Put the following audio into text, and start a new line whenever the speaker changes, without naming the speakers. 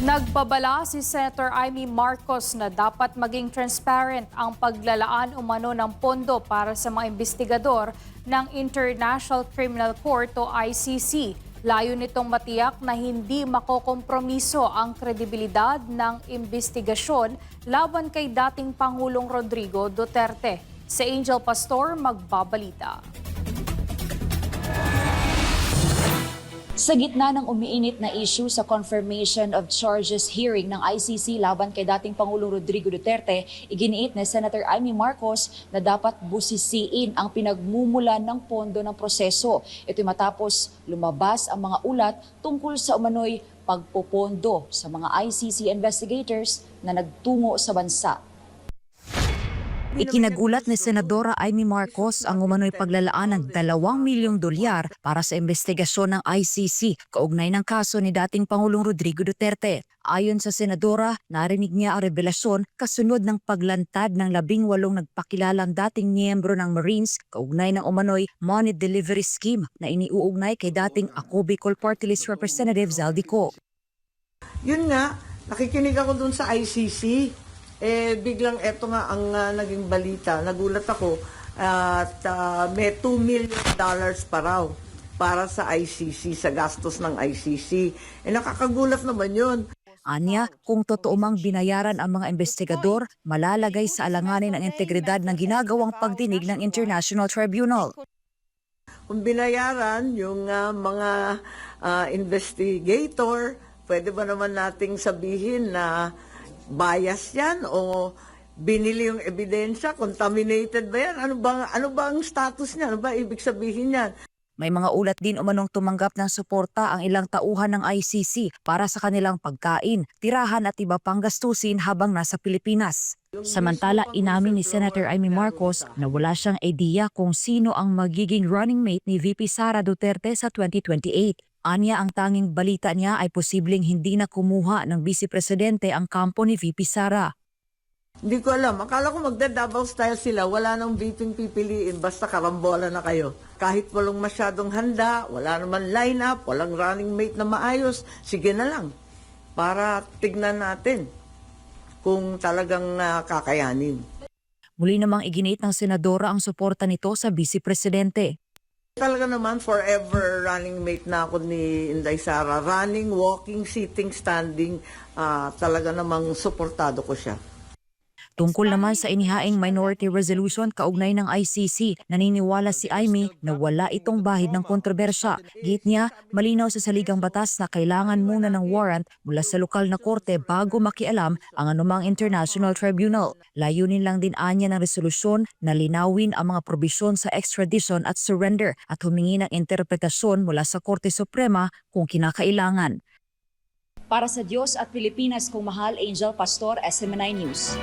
Nagbabala si Senator Amy Marcos na dapat maging transparent ang paglalaan umano ng pondo para sa mga investigador ng International Criminal Court o ICC. Layo nitong matiyak na hindi makokompromiso ang kredibilidad ng investigasyon laban kay dating Pangulong Rodrigo Duterte. Si Angel Pastor magbabalita.
Sa gitna ng umiinit na issue sa confirmation of charges hearing ng ICC laban kay dating Pangulong Rodrigo Duterte, iginiit ni Senator Amy Marcos na dapat busisiin ang pinagmumulan ng pondo ng proseso. Ito'y matapos lumabas ang mga ulat tungkol sa umano'y pagpopondo sa mga ICC investigators na nagtungo sa bansa. Ikinagulat ni Senadora Amy Marcos ang umano'y paglalaan ng 2 milyong dolyar para sa investigasyon ng ICC kaugnay ng kaso ni dating Pangulong Rodrigo Duterte. Ayon sa Senadora, narinig niya ang revelasyon kasunod ng paglantad ng 18 nagpakilalang dating miyembro ng Marines kaugnay ng umano'y money delivery scheme na iniuugnay kay dating Ako Bicol Party List Representative Zaldico.
Yun nga, nakikinig ako dun sa ICC. Biglang eto nga ang naging balita. Nagulat ako at may $2 million pa raw para sa ICC, sa gastos ng ICC. Nakakagulat naman yun.
Anya, kung totoo mang binayaran ang mga investigador, malalagay sa alanganin ang integridad ng ginagawang pagdinig ng International Tribunal.
Kung binayaran yung mga investigator, pwede ba naman nating sabihin na bias yan o binili yung ebidensya, contaminated ba yan? Ano ba ang status niya? Ano ba ibig sabihin yan?
May mga ulat din umanong tumanggap ng suporta ang ilang tauhan ng ICC para sa kanilang pagkain, tirahan at iba pang gastusin habang nasa Pilipinas. Samantala, inamin ni Senator Amy Marcos na wala siyang ideya kung sino ang magiging running mate ni VP Sara Duterte sa 2028. Anya, ang tanging balita niya ay posibleng hindi na kumuha ng Vice Presidente ang kampo ni VP Sara.
Hindi ko alam. Akala ko magda-Davao style sila. Wala nang VP pipiliin. Basta karambola na kayo. Kahit walang masyadong handa, wala naman line-up, walang running mate na maayos, sige na lang. Para tignan natin kung talagang kakayanin.
Muli namang iginit ng Senadora ang suporta nito sa Vice Presidente.
Talaga naman, forever running mate na ako ni Inday Sara. Running, walking, sitting, standing, talaga namang suportado ko siya.
Tungkol naman sa inihaing minority resolution kaugnay ng ICC, naniniwala si Amy na wala itong bahid ng kontrobersya. Git niya, malinaw sa saligang batas na kailangan muna ng warrant mula sa lokal na korte bago makialam ang anumang international tribunal. Layunin lang din anya ng resolusyon na linawin ang mga probisyon sa extradition at surrender at humingi ng interpretasyon mula sa Korte Suprema kung kinakailangan. Para sa Diyos at Pilipinas, kung mahal, Angel Pastor, SMNI News.